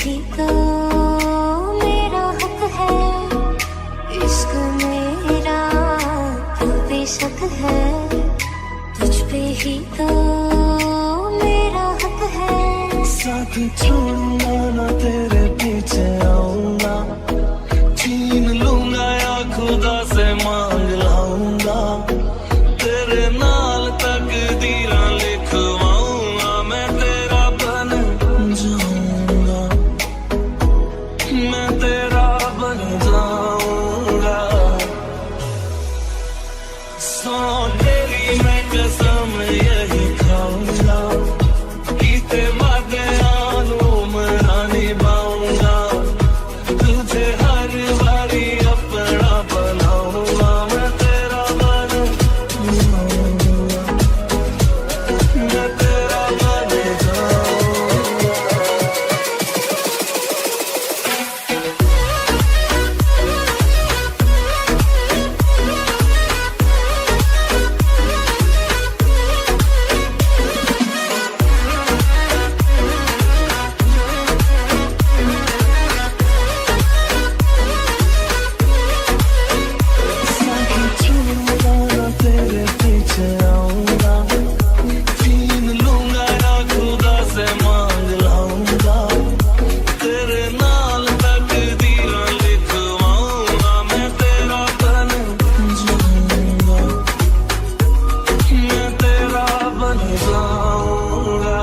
ही तो मेरा हक है, इश्क मेरा तो बेशक है, तुझ पे ही तो मेरा हक है। साथ छोड़ूंगा ना तेरे पीछे आऊंगा, छीन लूंगा या खुदा से मांग लाऊंगा, तेरे नाल तकदीरा लिखवाऊंगा, मैं तेरा बन जाऊंगा, मैं तेरा बन जाऊंगा। सौ तेरी मैं कसम यही खाऊंगा, कीते वादे मना निभाऊंगा, तुझे हर बारी अपना बनाऊंगा, मैं तेरा बन जाऊंगा, मैं तेरा बन जाऊंगा। तेरे पीछे आऊंगा, छीन लूंगा या खुदा से मांग लाऊंगा, तेरे नाल तकदीरा लिखवाऊंगा, मैं तेरा बन जाऊंगा, मैं तेरा बन जाऊंगा।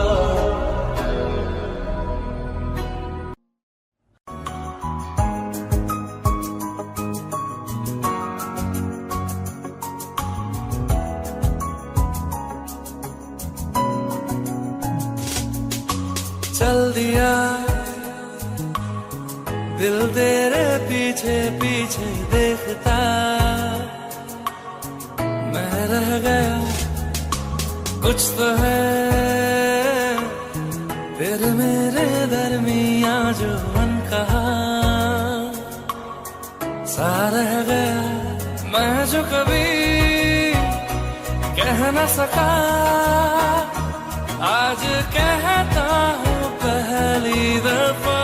चल दिया दिल तेरे पीछे पीछे देखता, मैं रह गया कुछ तो है तेरे मेरे दरमियां जो अनकहा, सा रह गया मैं जो कभी कह न सका, आज कहता हूँ पहली दफा,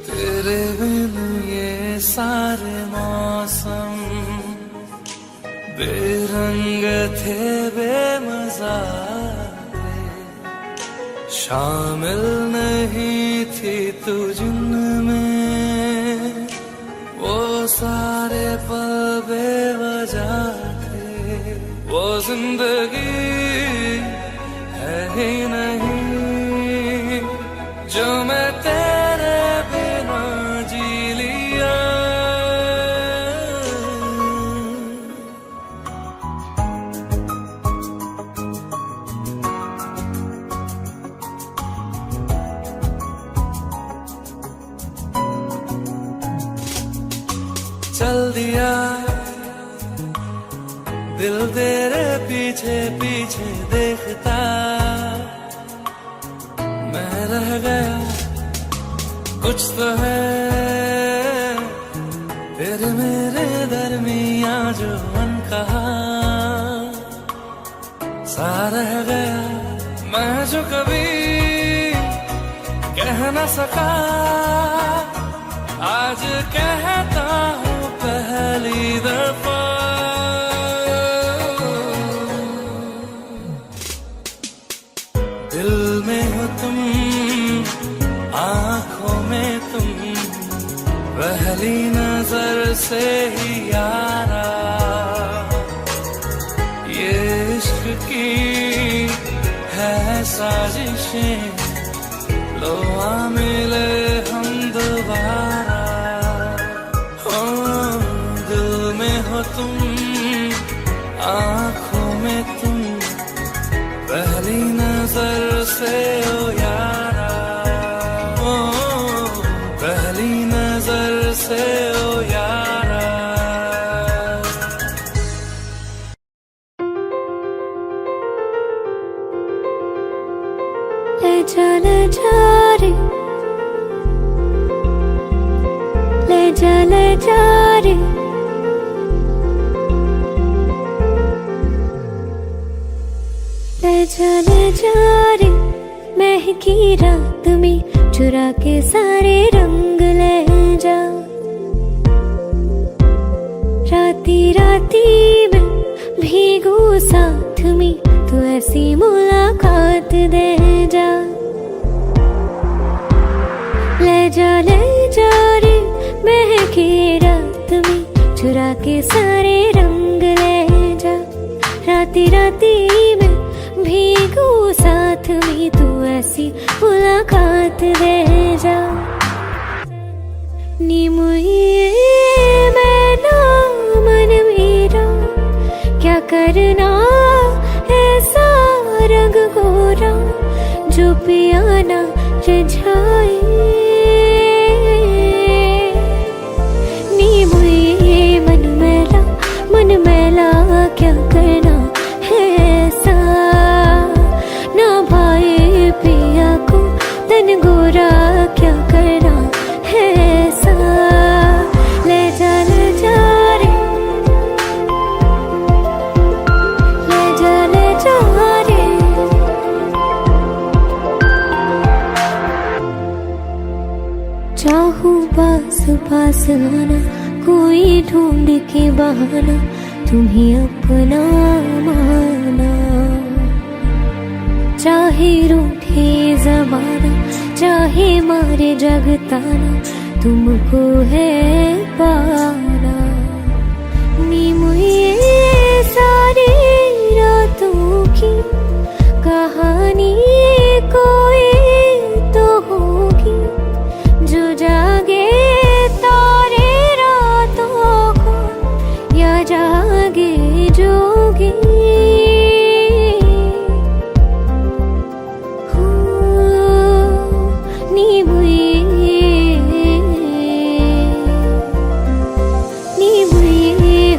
तेरे बिन ये सारे मौसम बेरंग थे बेमजा थे, शामिल नहीं थी तू जिनमें, वो सारे पल बेवजह थे, वो जिंदगी है ही नहीं जो मैं तेरे बिना जी लिया। चल दिया दिल तेरे पीछे पीछे देखता, मैं रह गया कुछ तो है तेरे मेरे दरमियां जो अनकहा, सा रह गया मैं जो कभी कह न सका, आज कहता हूँ पहली दफा, दिल में हो तुम आँखों में तुम, पहली नजर से ही यारा, ये इश्क की है साजिशें, लो आ मिले हम दोबारा, हो दिल में हो तुम आँखों में तुम, पहली नजर से ओ यारा, ओ पहली नजर से ओ यारा। ले जा रे, ले जा रे, ले ले जा रे महकी रात में चुरा के सारे रंग ले जा। राती राती में भीगू साथ में तू ऐसी मुलाकात दे जा। ले जा रे महकी रात में चुरा के सारे रंग ले जा। राती राती में भीगू साथ में तू ऐसी मुलाकात दे जा। नी मुझे मैना मन मेरा क्या करना ऐसा रंग गोरा जो पियाना रिझाए। नी मुझे मन मैला क्या करना है ऐसा ना भाई पिया को तन गोरा क्या करना है ऐसा। ले जा रे ले जा रे। चाहूं पास पास आना कोई ढूंढ के बहाना तुम्हें अपना माना। चाहे रूठे ज़माना चाहे मारे जगताना तुमको है पाना। नी मुझे सारी रातों की कहानी कोई तो होगी जो जागे तारे रातों को या जागे जोगी। नी मुझे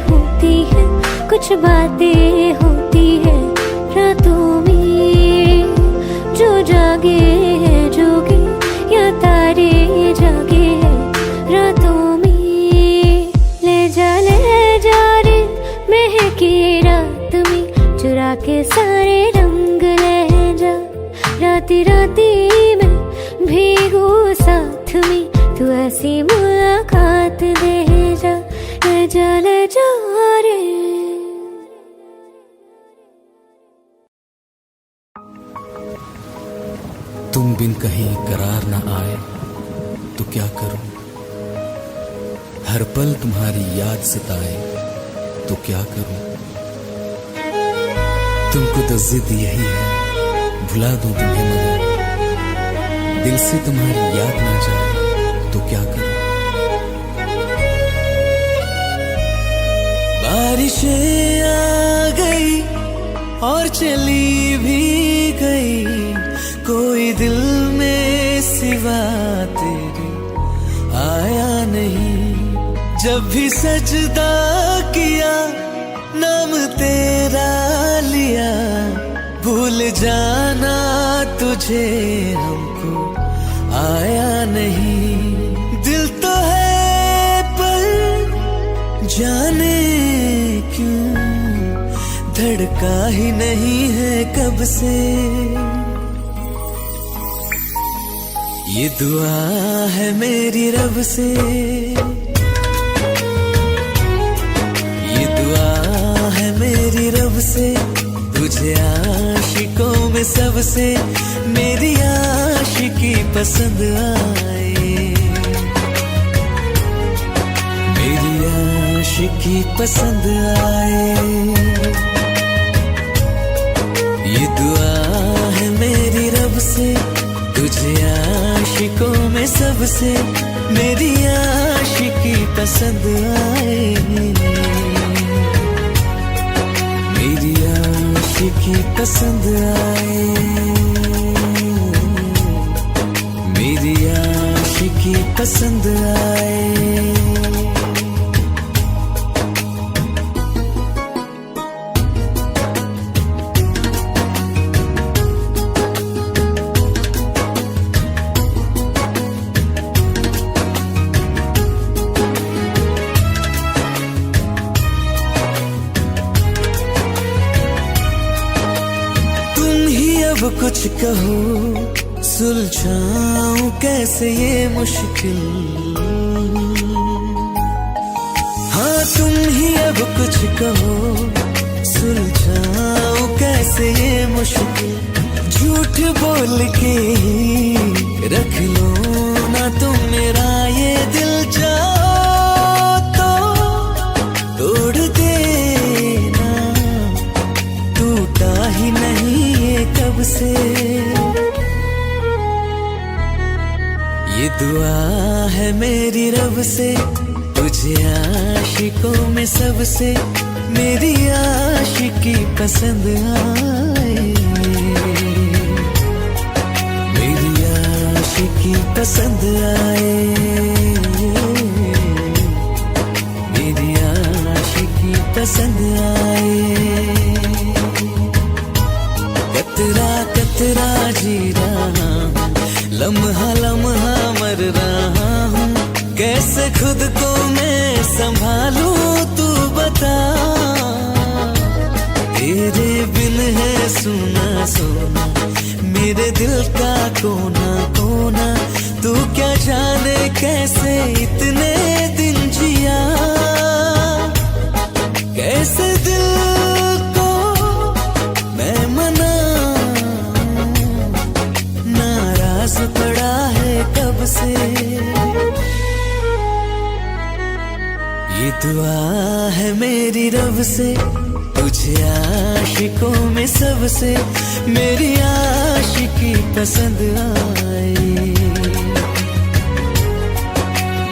होती है कुछ बातें होती है रातों में जो जागे है जोगी या तारे जागे है रातों में। ले जा रे महकी रात में चुरा के सारे रंग ले जा। राती राती में भीगू साथ में तू ऐसी मुलाकात दे जा। ले जा रे। तुम बिन कहीं करार न आए तो क्या करूं। हर पल तुम्हारी याद सताए तो क्या करूं। तुमको तो जिद यही है भुला दूं तुम्हें मगर दिल से तुम्हारी याद ना जाए तो क्या करूं। बारिशें आ गई और चली भी गई कोई दिल में सिवा तेरे आया नहीं। जब भी सजदा किया नाम तेरा लिया भूल जाना तुझे हमको आया नहीं। दिल तो है पर जाने क्यों धड़का ही नहीं है कब से। ये दुआ है मेरी रब से ये दुआ है मेरी रब से तुझे आशिकों में सबसे मेरी आशिकी पसंद आए। मेरी आशिकी पसंद आए। ये दुआ है मेरी रब से तुझे आशिकों में सबसे मेरी आशिकी पसंद आए। मेरी आशिकी पसंद आए। मेरी आशिकी पसंद आए। अब कुछ कहो, सुलझाऊं कैसे ये मुश्किल। हाँ तुम ही अब कुछ कहो, सुलझाऊं कैसे ये मुश्किल। झूठ बोल के रख लो ना तुम मेरा ये दिल, जाओ तो तोड़ देना, टूटा ही नहीं ये कब से। ये दुआ है मेरी रब से, तुझे आशिकों में सबसे मेरी आशिकी पसंद आए, मेरी आशिकी पसंद आए, मेरी आशिकी पसंद आए। कतरा कतरा जी रहा हूँ, लम्हा लम्हा मर रहा हूँ, कैसे खुद को मैं संभालूं तू बता। तेरे बिन है सुना सोना मेरे दिल का कोना कोना, तू क्या जाने कैसे इतने दिन जिया, कैसे दिल को मैं मनाऊं, नाराज पड़ा है कब से। ये दुआ है मेरी रब से, तुझे आशिकों में सबसे मेरी आशिकी पसंद आए,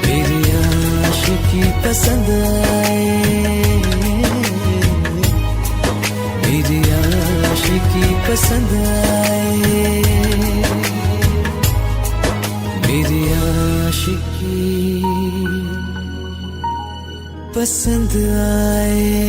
मेरी आशिकी पसंद आए, मेरी आशिकी पसंद आए, मेरी आशिकी पसंद आए।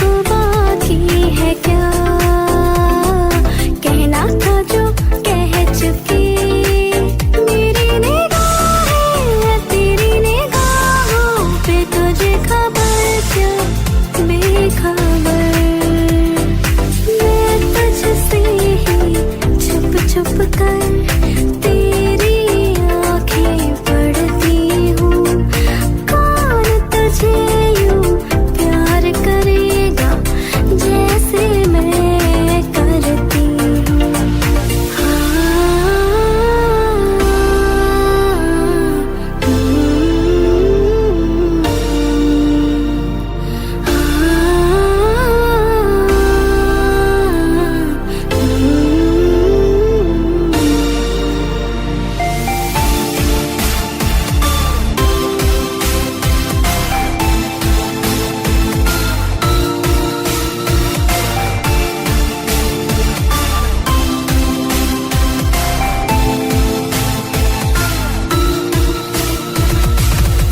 अब बाकी है क्या, कहना था जो कह चुकी। मेरी निगाहें तेरी निगाहों पे तुझे खबर क्या बेखबर। मैं तुझसे ही छुप छुप कर तेरी आंखें पढ़ती हूँ। कौन तुझे यूं प्यार करेगा जैसे मैं करती हूँ।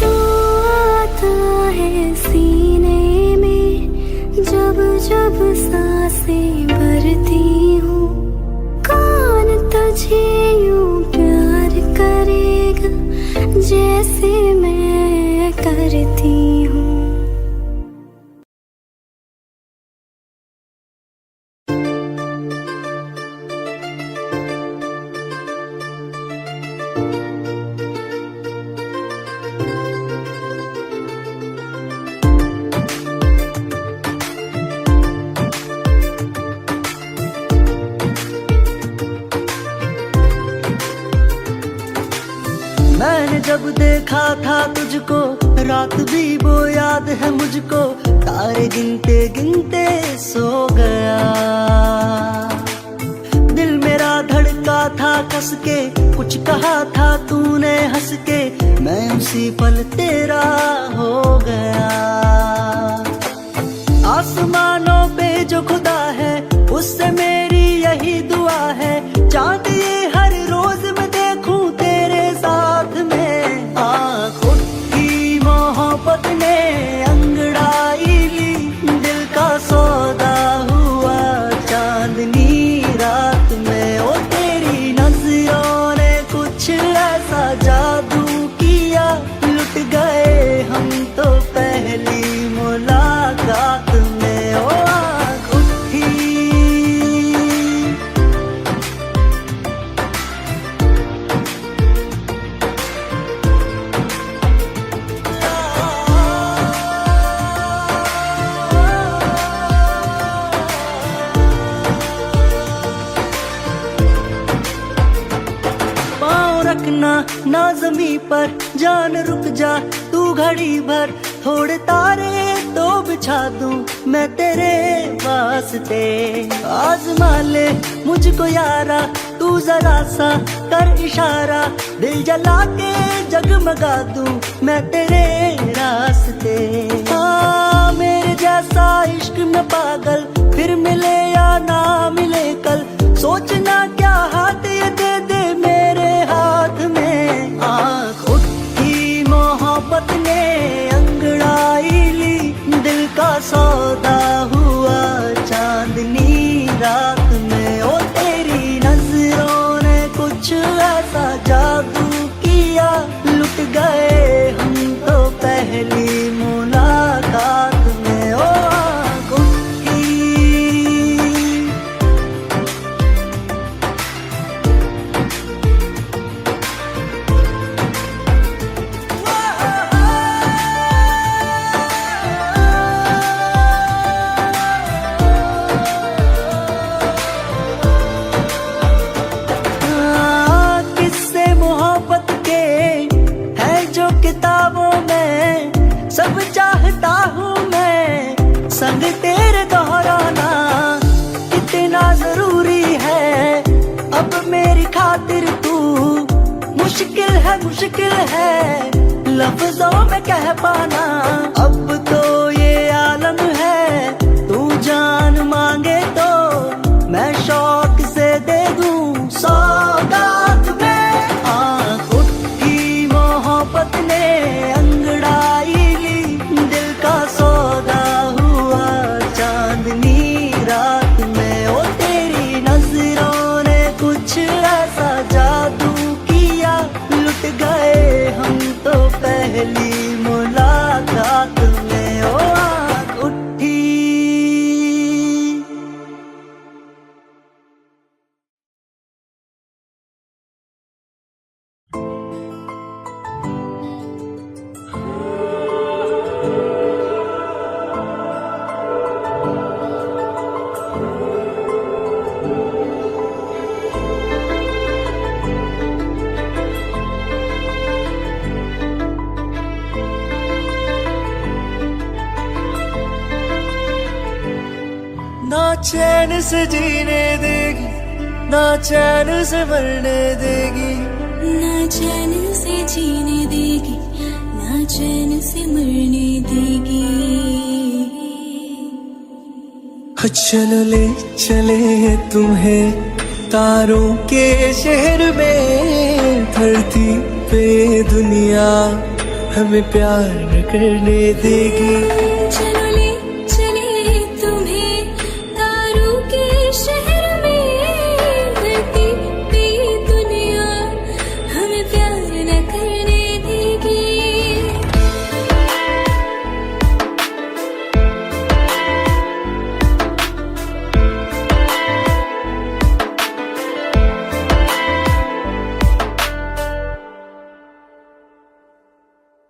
तू आता है सीने में जब जब सांसें भरती हूँ। कौन तुझे यूं प्यार करेगा जैसे मैं करती हूँ। मैंने जब देखा था तुझको रात भी वो याद है मुझको। तारे गिनते गिनते सो गया, दिल मेरा धड़का था कस के। कुछ कहा था तूने हंस के, मैं उसी पल तेरा हो गया। आसमानों पे जो खुदा है उससे मेरी यही दुआ है। चांद ये हर रोज मैं देखूं तेरे साथ में। आँखों की मोहब्बत ने अंगड़ाई ली, दिल का सौदा हुआ चांदनी रात में। ओ तेरी नजरों ने कुछ ऐसा जादू किया, लुट गए हम तो पहली मुलाकात में। ओ आँख उठी पाँव रखना ना जमी पर, जान रुक जा तू घड़ी भर। थोड़े तारे तो बिछा दूं मैं तेरे वास्ते। आजमा ले मुझको यारा तू जरा सा कर इशारा। दिल जला के जगमगा दूं मैं तेरे रास्ते। हाँ मेरे जैसा इश्क में पागल फिर मिले या ना मिले कल। सोचना क्या हाथ ये दे दे मेरे हाथ में। आँख उठी मोहब्बत ने अंगड़ाई ली, दिल का सौदा हुआ चांदनी रात में। ओ तेरी नजरों ने कुछ ऐसा जादू किया, लुट गए हम तो पहली मुलाकात में। ओ आँख उठी किस्से मोहब्बत के है जो किताबों में, सब चाहता हूँ मैं संग तेरे दोहराना। कितना जरूरी है अब मेरी खातिर तू, मुश्किल है लफ्जों में कह पाना। अब तो ये आलम है तू जान मांगे तो मैं शौक से दे दूं सौगात में। आँख उठी मोहब्बत ने अंगड़ाई ली, दिल का सौदा हुआ ना चैन से जीने देगी, ना चैन से मरने देगी, ना चैन से जीने देगी, ना चैन से मरने देगी। चलो ले चले तुम्हें तारों के शहर में, धरती पे दुनिया हमें प्यार न करने देगी। चलो ले चले तुम्हें तारों के शहर में, धरती पे दुनिया हमें प्यार न करने देगी।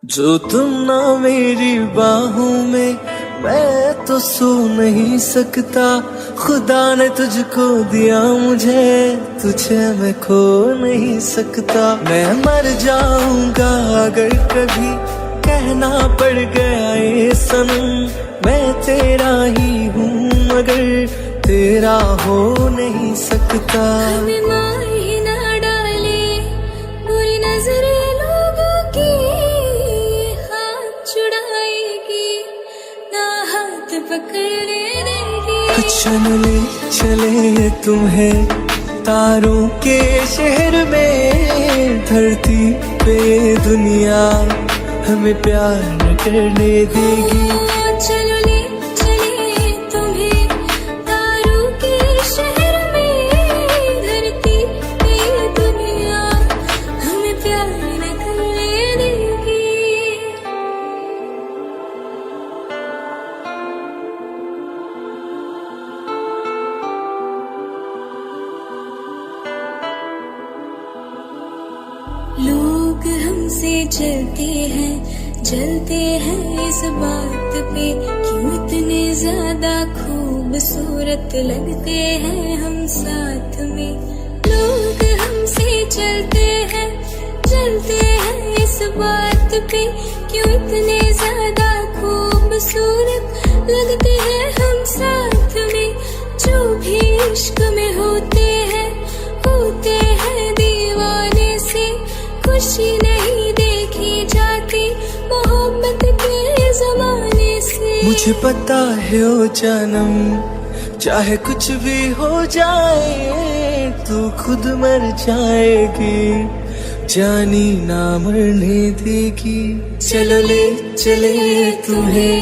जो तुम ना मेरी बाहों में, मैं तो सो नहीं सकता। खुदा ने तुझको दिया मुझे, तुझे मैं खो नहीं सकता। मैं मर जाऊंगा अगर कभी कहना पड़ गया ये सनम, मैं तेरा ही हूँ मगर तेरा हो नहीं सकता। हमें मार ही ना डाले बुरी नजरें लोगों की, हाथ छुड़ाएगी ना हाथ पकड़ने देगी। चलो ले चले तुम्हें तारों के शहर में, धरती पे दुनिया हमें प्यार न करने देगी। चलो ले चले तुम्हें तारों के शहर में, धरती पे दुनिया हमें प्यार न करने देगी। लोग हमसे जलते हैं इस बात पे, क्यों इतने ज्यादा खूबसूरत लगते हैं हम साथ में। लोग हमसे जलते हैं इस बात पे, क्यों इतने ज्यादा खूबसूरत लगते हैं हम साथ में। जो भी इश्क में होते हैं दीवाने से, खुशी नहीं देखी जाती मोहब्बत के जमाने से। मुझे पता है ओ जानम, चाहे कुछ भी हो जाए तू खुद मर जाएगी, जानी ना मरने देगी। चलो ले चले तुम्हें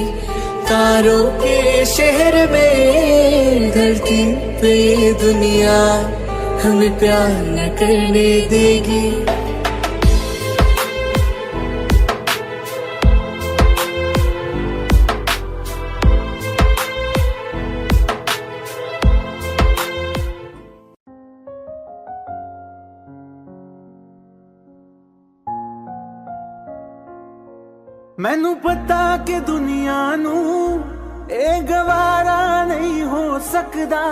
तारों के शहर में, धरती पे दुनिया हमें प्यार न करने देगी। मैनू पता कि दुनिया नू ए गवारा नहीं हो सकदा,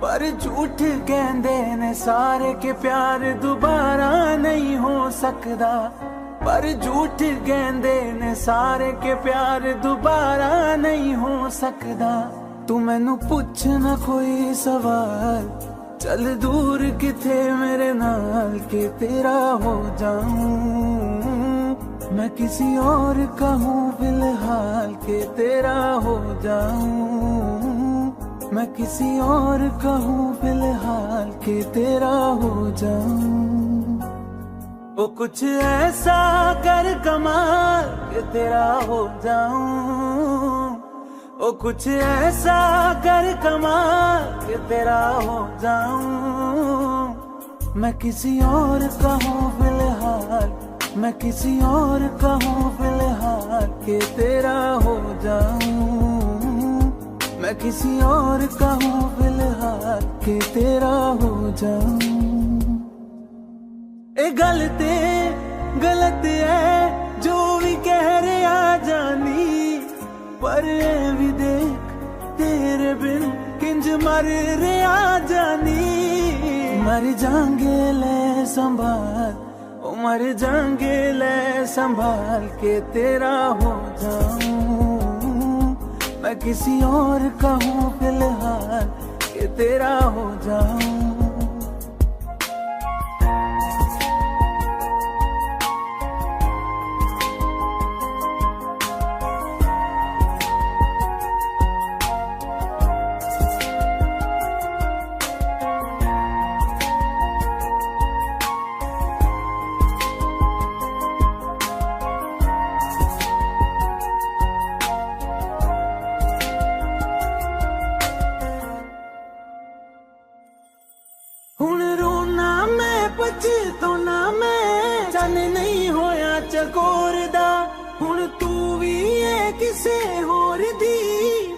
पर झूठ कहंदे ने सारे के प्यार दोबारा नहीं हो सकदा। पर झूठ कहंदे ने सारे के प्यार दोबारा नहीं हो सकदा। तू मैनू पुछ ना कोई सवाल, चल दूर किथे मेरे नाल के तेरा हो जाऊं। मैं किसी और का हूँ फिलहाल के तेरा हो जाऊं। मैं किसी और का हूँ फिलहाल के तेरा हो जाऊं। वो कुछ ऐसा कर कमाल के तेरा हो जाऊं। वो कुछ ऐसा कर कमाल के तेरा हो जाऊं। मैं किसी और का हूँ फिलहाल, मैं किसी और का हूँ फिलहाल के तेरा हो जाऊं। मैं किसी और का हूँ फिलहाल के तेरा हो जाऊं। ए गलत है जो भी कह रहे आ जानी, पर ए भी देख तेरे बिन किंज मर रहे आ जानी। मर जाएंगे ले संभाल, मर जाएंगे ले संभाल के तेरा हो जाऊं। मैं मैं किसी और का हूँ फिलहाल कि तेरा हो जाऊं। हुण रोना मैं पछताना मैं जाने नहीं होया चकोर दा। हुण तू भी है किसे होर दी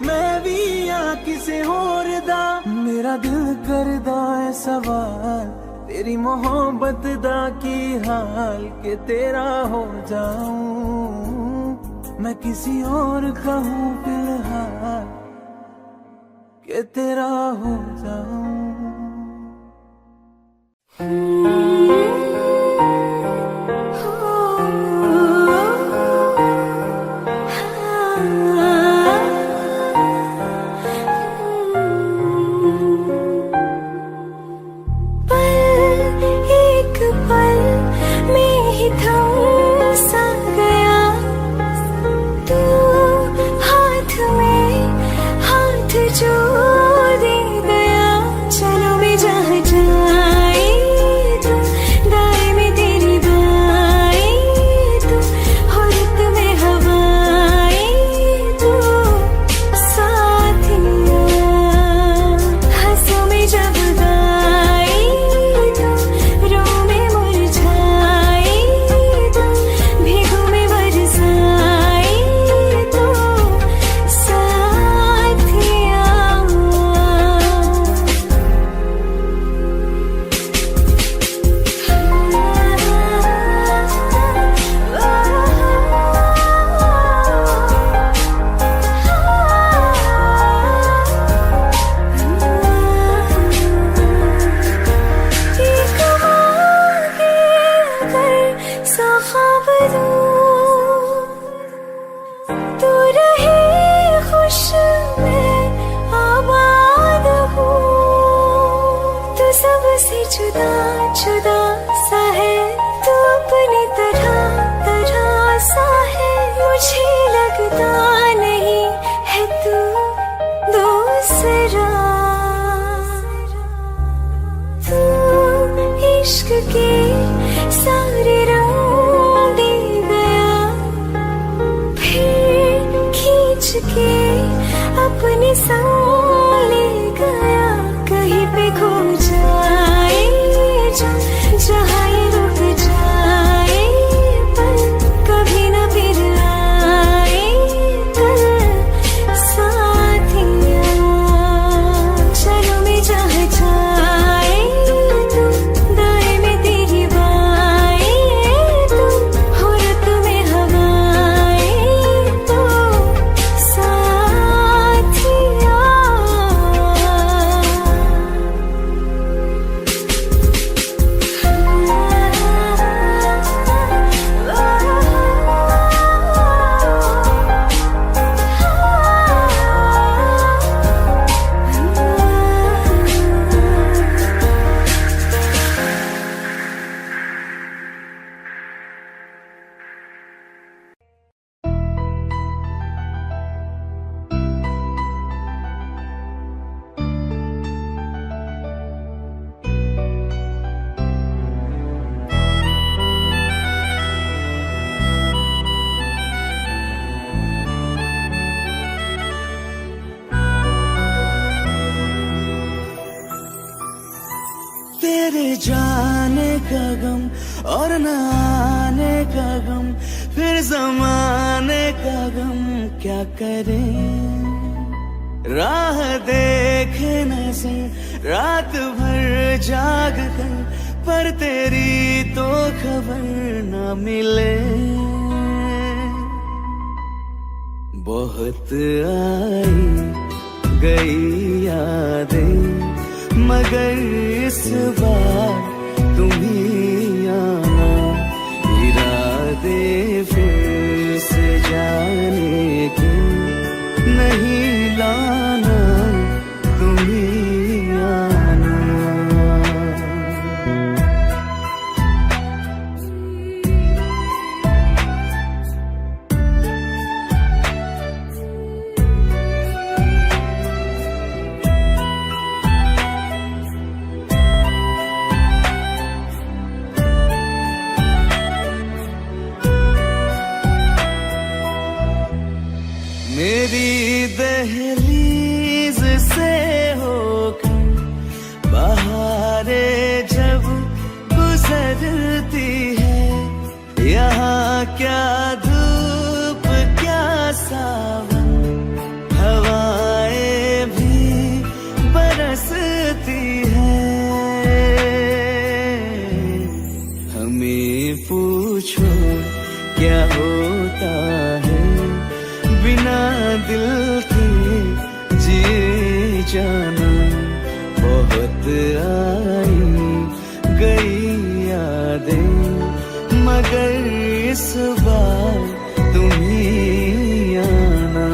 मैं भी आ किसे होर दा। मेरा दिल करदा है सवाल तेरी मोहब्बत दा की हाल के तेरा हो जाऊं। मैं किसी और का हूँ फिलहाल के तेरा हो जाऊं। जुदा जुदा सा है तू अपनी तरह तरह सा है। मुझे लगता नहीं है तू दूसरा। तू इश्क के सारे रंग दे गया फिर खींच के अपने संग ले गया। कहीं पे खो जाए जहाँ ये रुक जाए पर कभी न फिर आए कल साथिया। चलो मैं जहाँ जाए तू दाएं में तेरी बाएं तू हो रत में हवाएं तो साथिया। तेरे जाने का गम और न आने का गम फिर जमाने का गम क्या करे। राह देखे नजर रात भर जाग कर पर तेरी तो खबर न मिले। बहुत आई गई यादें मगर इस बार तुम ही आना। इरादे फिर से जाने के नहीं दहलीज से होकर बहारे जब गुजरती है, यहाँ क्या धूप क्या सावन, हवाएं भी बरसती है। हमें पूछो क्या होता है बिना दिल के जिए जाना। बहुत आई गई यादें मगर इस बार तुम ही आना।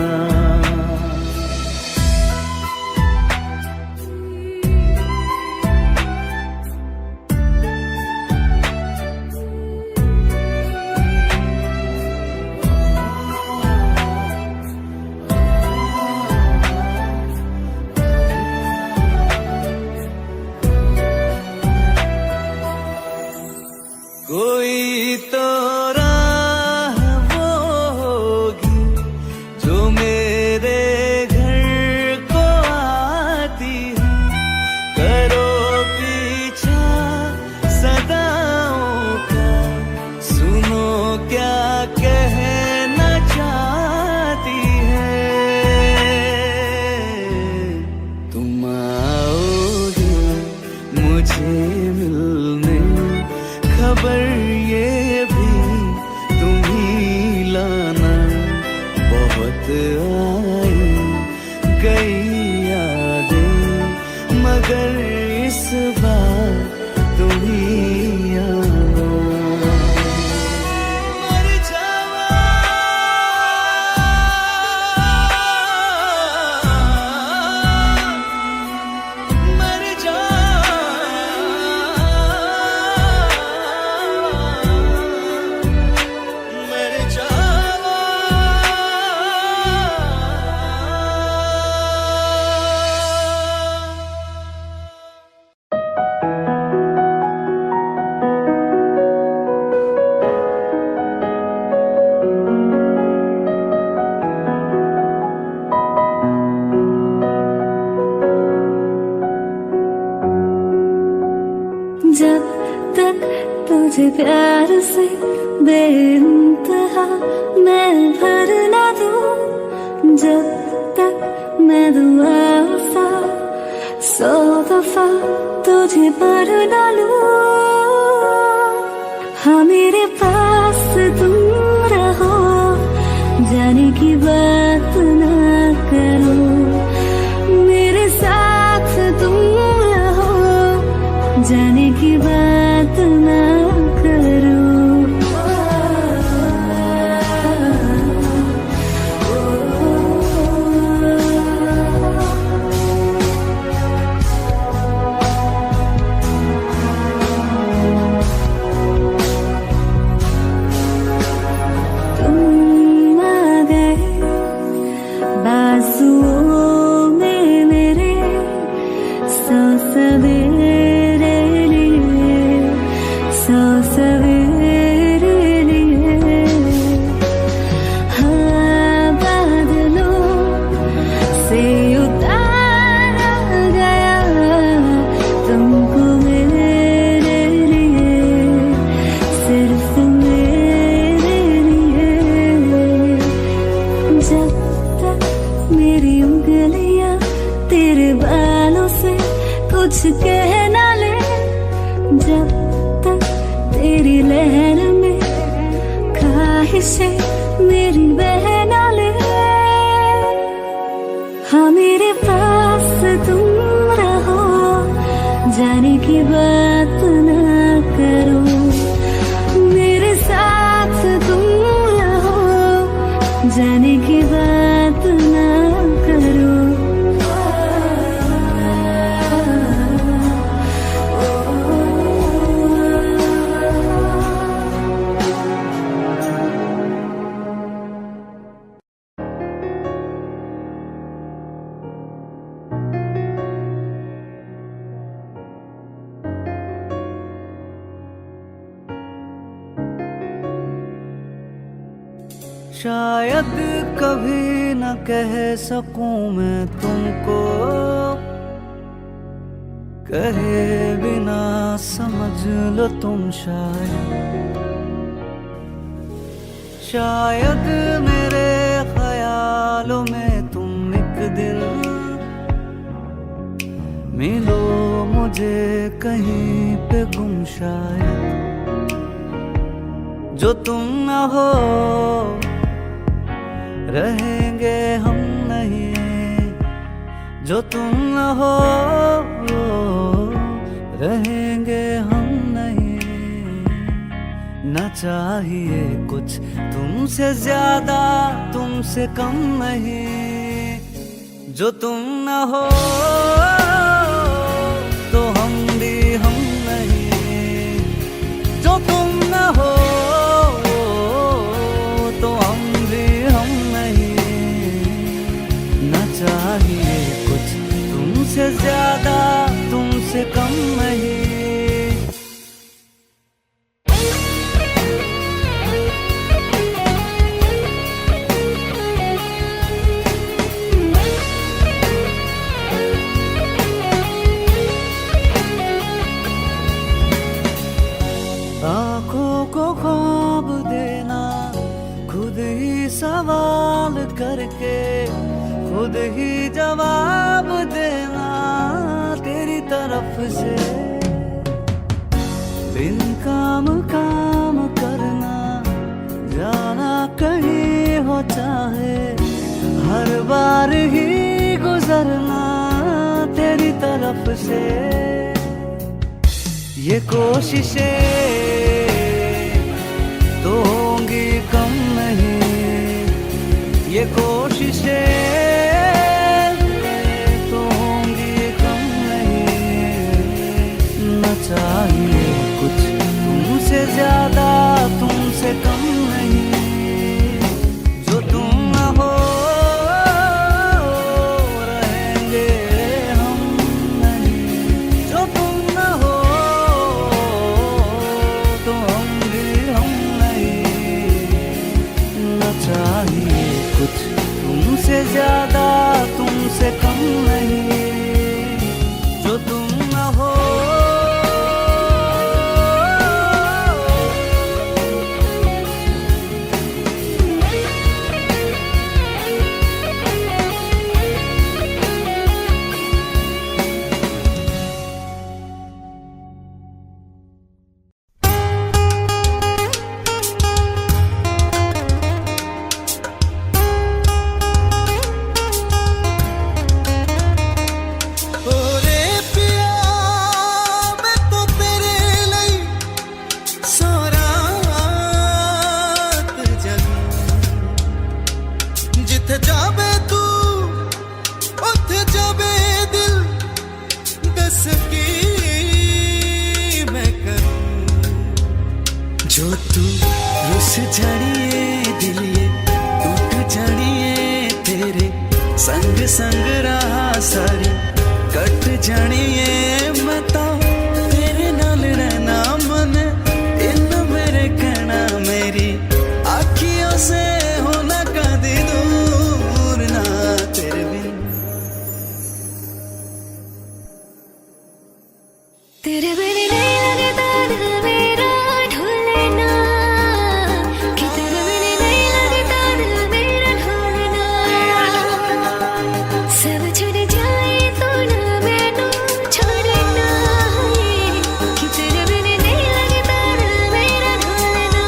कोई तो राह वो होगी जो मेरे घर को आती है। करो पीछा सदाओं का, सुनो क्या कहना चाहती है। तुम आओगे मुझे मिलने, खबर ये भी तुम ही लाना। बहुत आई गई यादें मगर इस बार तुम ही आना। मर जावा, मर जावा, मर जावा। जब तक तुझे प्यार से बेइंतहा मैं भर ना दूं, जब तक मैं दुआ वफा 100 दफा तुझे पर ना लूं। हाँ मेरे पास तुम रहो, जाने की बात ना करो। मेरे साथ तुम रहो, जाने की बात ना करो। तुम आ गए बाजुओं में मेरे, 100 सवेरे लिए, 100 सवेरे लिए। हाँ बादलों से उतारा गया तुमको मेरे लिए, सिर्फ मेरे लिए। जब तक मेरी उंगलियां तेरे बालों से कुछ कह ना ले, जब तक तेरी लहर में ख्वाहिशें मेरी बह ना ले। हाँ मेरे पास तुम रहो, जाने की बात ना करो। मेरे साथ तुम रहो, जाने की बात ना करो। शायद कभी न कह सकूं मैं तुमको, कहे बिना समझ लो तुम शायद मेरे ख्यालों में तुम एक दिन मिलो मुझे कहीं पे गुम, शायद जो तुम न हो रहेंगे हम नहीं, जो तुम न हो रहेंगे हम नहीं। न चाहिए कुछ तुमसे ज्यादा तुमसे कम नहीं, जो तुम न हो तो हम भी हम नहीं, जो तुम न हो तो हम भी हम नहीं। न चाहिए कुछ तुमसे ज्यादा तुमसे कम नहीं। आँखों को ख्वाब देना, खुद ही सवाल करके खुद ही जवाब देना तेरी तरफ से। बिन काम काम करना, जाना कहीं हो चाहे, हर बार ही गुजरना तेरी तरफ से। ये कोशिशें तो होंगी कम नहीं, ये कोशिशें तो होंगी कम नहीं। न चाहिए कुछ तुमसे ज्यादा तुमसे कम नहीं, जो तुम न हो रहेंगे हम नहीं, जो तुम न हो तो हम भी हम नहीं। न चाहिए कुछ तुमसे ज्यादा तुमसे कम नहीं, जो तुम न हो। जो तू रुस जानिए दिलिए टूट जानिए, तेरे संग संग रहा सारी कट जानिए। मैं तो तेरे नाल रहना मन इन मेरे कहना, मेरी आँखियों से होना कदी दूर ना तेरे बिन। तेरे बिन नहीं लगता दिल मेरा ढोलना, कि तेरे बिन नहीं लगता दिल मेरा ढोलना। सब छूट जाए तो ना मैनू छोड़ना, कि तेरे बिन नहीं लगता दिल मेरा ढोलना।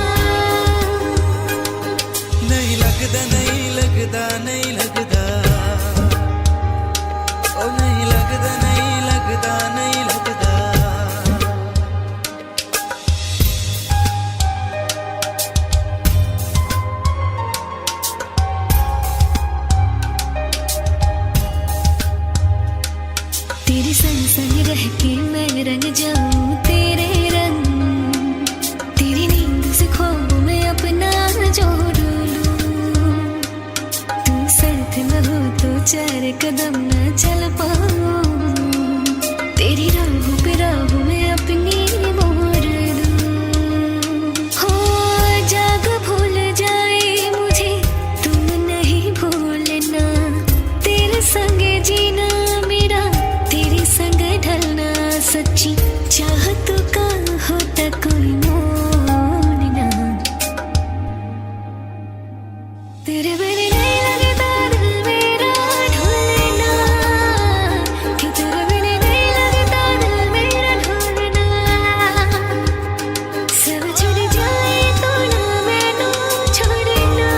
नहीं लगता नहीं लगता नहीं लगता, ओ नहीं लगता नहीं लगता नहीं लगता। तेरे संग संग रह के मैं रंग जाऊं तेरे रंग, तेरी नींद से ख्वाब में अपना जोड़ लूं। तू साथ न हो तो चार कदम न चल पाऊं, तेरी राहों पे राहों में अपनी मोड़ दूं। हो जाग भूल जाए मुझे संग जीना मेरा तेरे संग ढलना सच्ची चाहत का होता कोई मोल ना तेरे बिना नहीं लगता दिल मेरा ढोलना कि तेरे बिना नहीं लगता दिल मेरा ढोलना सब छूट जाए तो ना मैनू छोड़ना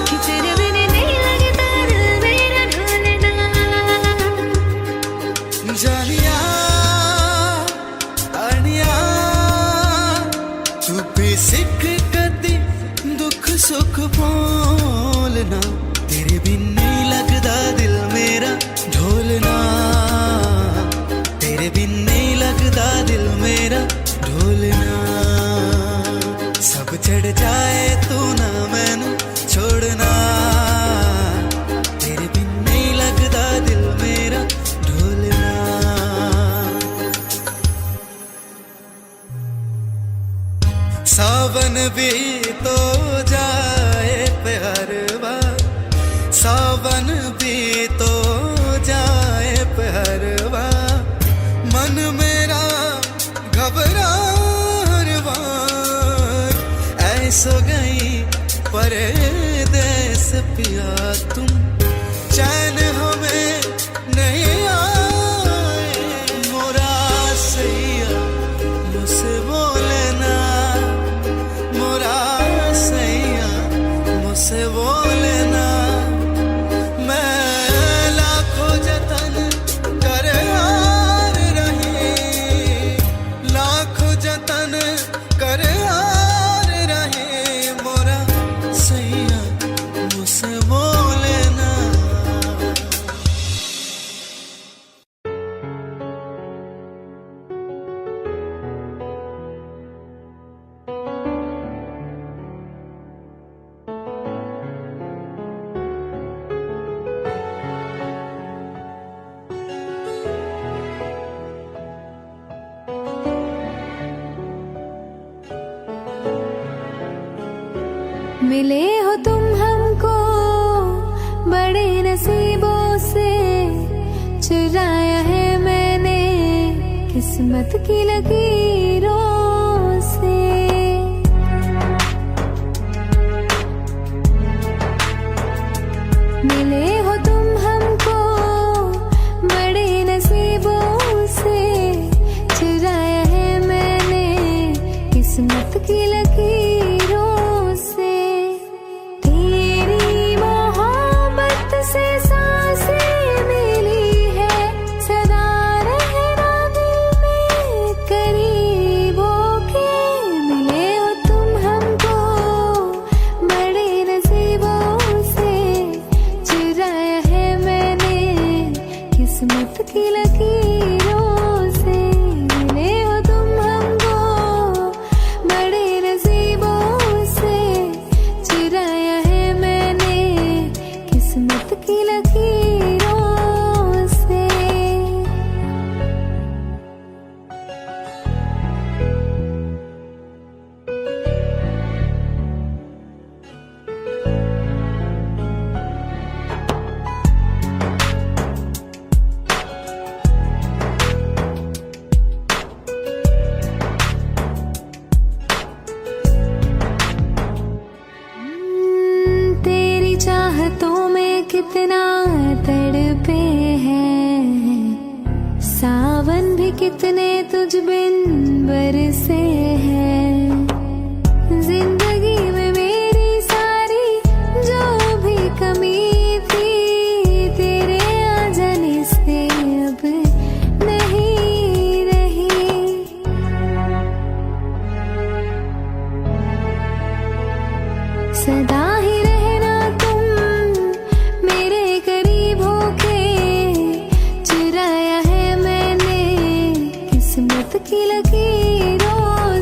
कि तेरे बिना नहीं लगता दिल मेरा ढोलना जानिया आनिया तू बेसिक कदी दुख सुख बोलना तेरे बिन नहीं लगदा दिल मेरा ढोलना तेरे बिन नहीं लगदा दिल मेरा ढोलना सब चढ़ जाए तू ना मैनू छोड़ना तेरे बिन नहीं लगदा दिल मेरा ढोलना सावन भी तो जाए प्यारवा सावन भी तो जाए प्यारवा मन मेरा घबरारवा ऐसो गई परदेस पिया तुम चैन हमें नहीं आए मोरा सैया मुझसे बोलना मोरा सैया मुझसे बोलना मैं लाखों जतन कर हार रही लाखों जतन कर हार रही मोरा सैया मुझसे बोलना मिले हो तुम हमको बड़े नसीबों से चुराया है मैंने किस्मत की लकीरों से मिले हो तुम हमको बड़े नसीबों से चुराया है मैंने किस्मत की लकीरों से तेरी मोहब्बत से सांसें मिली है सदा रहना दिल में करीब होके मिले हो तुम हमको बड़े नसीबों से चुराया है मैंने किस्मत की लकीरों से मिले हो तुम हमको बड़े नसीबों से चुराया है मैंने किस्मत की लकीरों से तेरी चाहतों में कितना तड़पे हैं सावन भी कितने तुझ बिन बरसे हैं जिंदगी में मेरी सारी जो भी कमी थी तेरे आ जाने से अब नहीं रही सदा ही रहना तुम मेरे करीब होके चुराया है मैंने किस्मत की लकीरों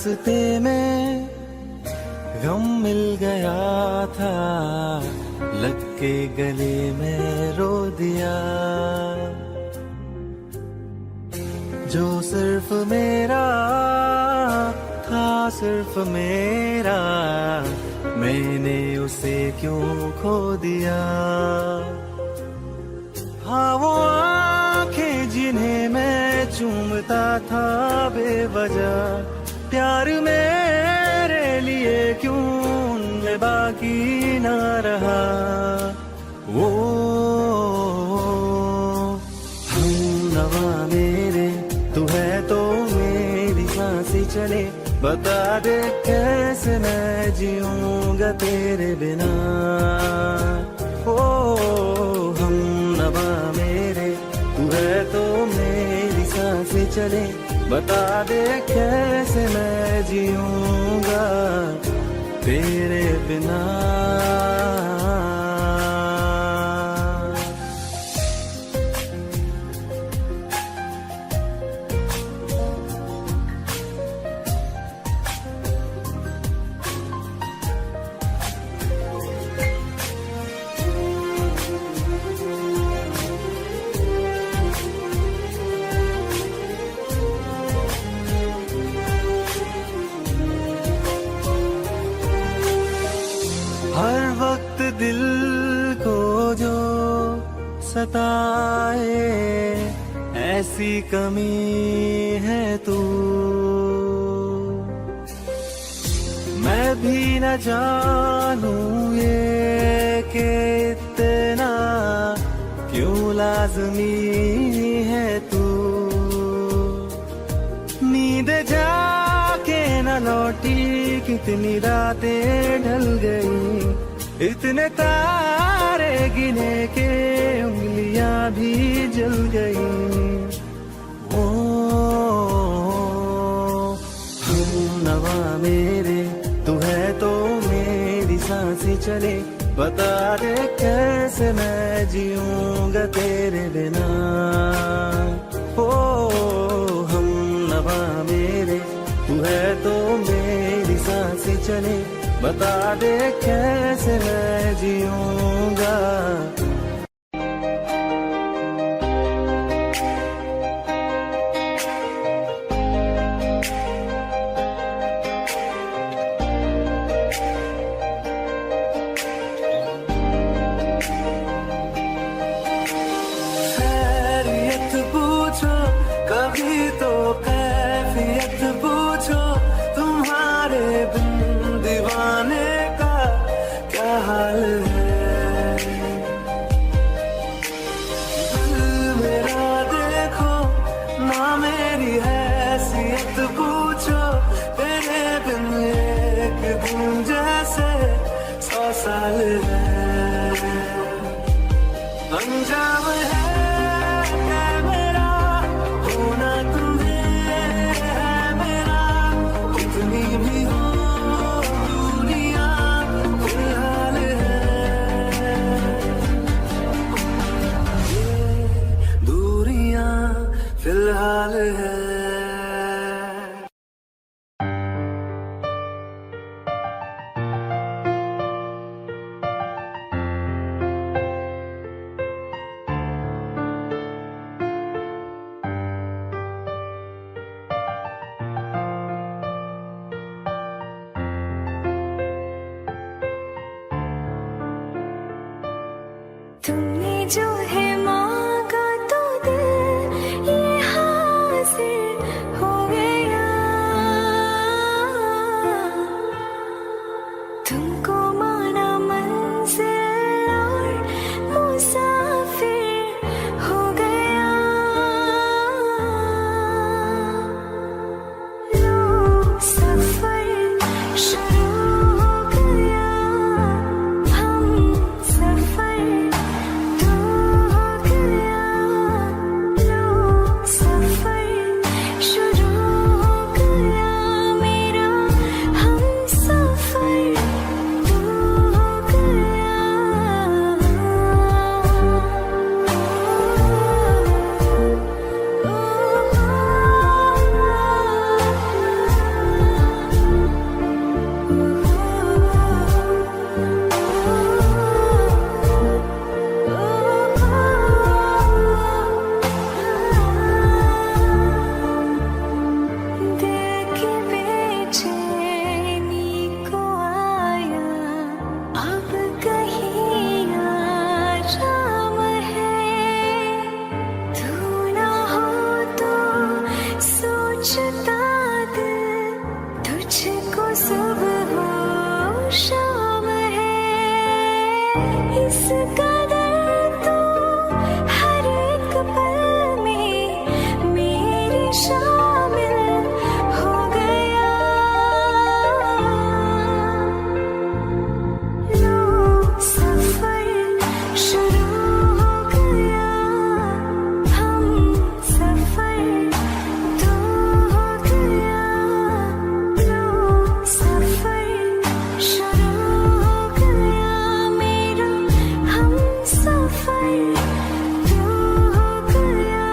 रास्ते में गम मिल गया था, लग के गले में रो दिया। जो सिर्फ मेरा था, सिर्फ मेरा, मैंने उसे क्यों खो दिया। हाँ वो आंखें जिन्हें मैं चूमता था बेवजह, प्यार मेरे लिए क्यों उनमें बाकी ना रहा। वो हम नवा मेरे, तू है तो मेरी सांसें चले, बता दे कैसे मैं जीऊंगा तेरे बिना। ओ हम नवा मेरे, तू है तो मेरी सांसें चले, बता दे कैसे मैं जीऊंगा तेरे बिना। हर वक्त दिल को जो सताए, ऐसी कमी है तू। मैं भी न जानूं ये कि इतना क्यों लाज़मी है तू। नींद जाके न लौटी, कितनी रातें ढल गई, इतने तारे गिने के उंगलियां भी जल गई। ओ हम नवा मेरे, तू है तो मेरी सांसें चले, बता दे कैसे मैं जीऊंगा तेरे बिना। ओ हम नवा मेरे, तू है तो मेरी सांसें चले, बता दे कैसे मैं जीऊंगा। खैरियत पूछो कभी तो कैफियत पूछो, तुम्हारे बिन दीवाने का क्या हाल है। दिल मेरा देखो ना, मेरी हैसियत पूछो, तेरे बिन एक दिन जैसे 100 साल है। अंजाम है मेरा होना, तुम्हें है मेरा, कितनी भी हो दुनिया फिलहाल है। ये दूरियां फिलहाल है। तुमने जो है मांगा तो दिल ये हासिल हो गया। तुमको माना मंजिल और मुसाफिर हो गया। लो सफर शुरू हो गया, हम सफर शाम है इस कदर तो हर एक पल में मेरी शामिल हो गया। लो सफर शुरू हो गया, हम सफर तो हो गया। लो सफर शुरू हो गया मेरा, हम सफर तो हो गया।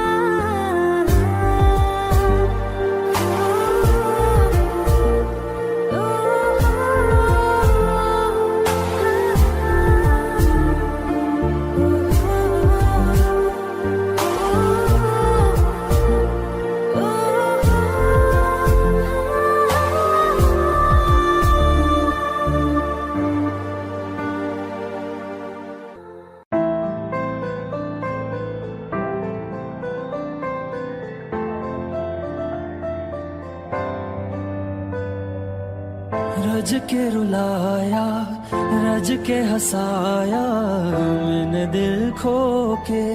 रज के रुलाया, रज के हंसाया, मैंने दिल खो के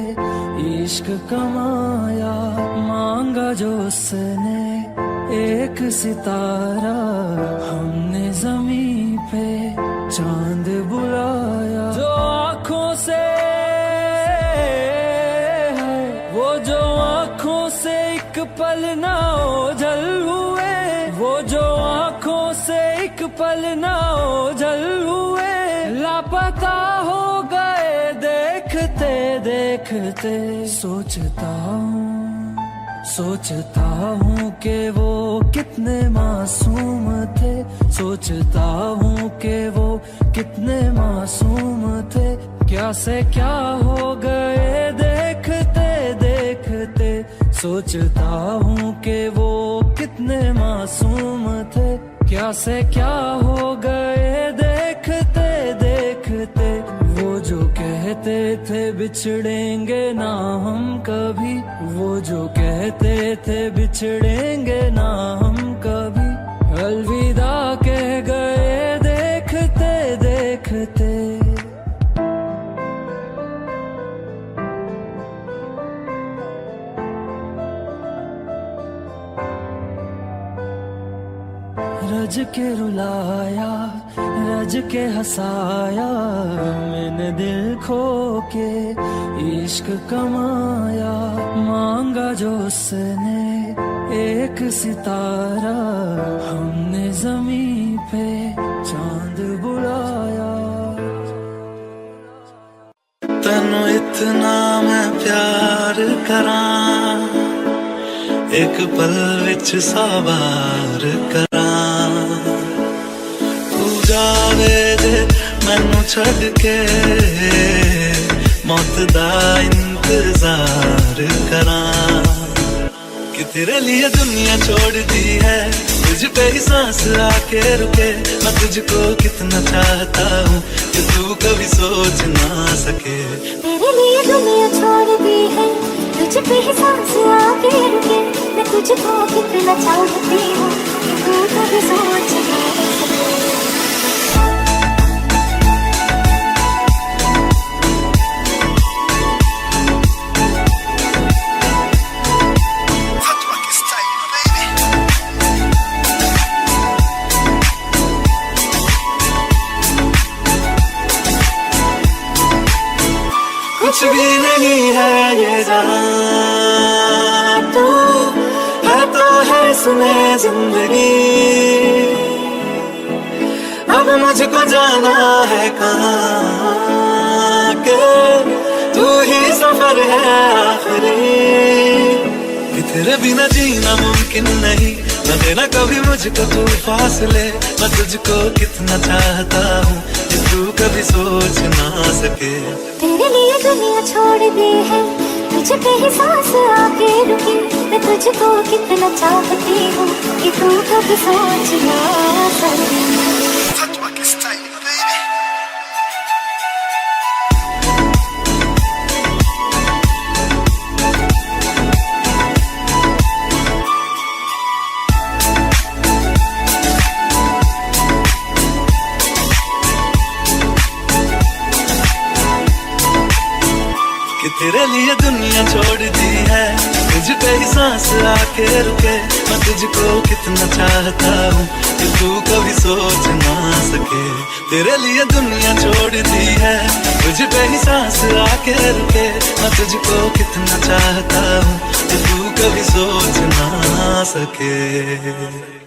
इश्क कमाया। मांगा जो उसने एक सितारा, हमने जमीन पे चांद बुलाया। जो आँखों से है, वो जो आँखों से एक पल ना ओझल हुए, वो जो आँखों से एक पल ना ओझल हुए, लापता हो गए देखते देखते। सोचता हूँ कि वो कितने मासूम थे, सोचता हूँ कि वो कितने मासूम थे। क्या से क्या हो गए देखते देखते। सोचता हूँ कि वो कितने मासूम थे, क्या से क्या हो गए देखते देखते। वो जो कहते थे बिछड़ेंगे ना हम कभी, वो जो कहते थे बिछड़ेंगे ना हम कभी, अलविदा कह गए देखते देखते। रज के रुलाया, रज के हंसाया, मैंने दिल खो के इश्क कमाया। मांगा जो उसने एक सितारा, हमने जमीन पे चांद बुलाया। तन्नू इतना मैं प्यार करां, एक पल विच साबार करां। तू जावे जे मैनू छड़ के, मौत दा इंतजार करां। कि तेरे लिए दुनिया छोड़ दी है, तुझ पे ही सांस आके रुके। मैं तुझको कितना चाहता हूँ कि तू कभी सोच ना सके। तेरे लिए दुनिया छोड़ दी है, तुझ पे ही सांस आके रुके। मैं तुझको कितना चाहती हूँ कि तू कभी सोच ना सके। कुछ भी नहीं है ये जहां, तू है तो है सुने जिंदगी। अब मुझको जाना है कहाँ के, तू ही सफर है आखिरी। कि तेरे बिना जीना मुमकिन नहीं, न देना कभी मुझको तू फासले। मैं तुझको कितना चाहता हूँ कि तू कभी सोच ना सके। तेरे लिए दुनिया छोड़ दी है, तुझ पे ही सांस आके रुकी। मैं तुझको कितना चाहती हूँ कि तू कभी सोच ना सके। तेरे लिए दुनिया छोड़ दी है, तुझ पे ही सांस आके रुके। मैं तुझको कितना चाहता हूँ कि तू कभी सोच ना सके। तेरे लिए दुनिया छोड़ दी है, तुझ पे ही सांस आके रुके। मैं तुझको कितना चाहता हूँ कि तू कभी सोच ना सके।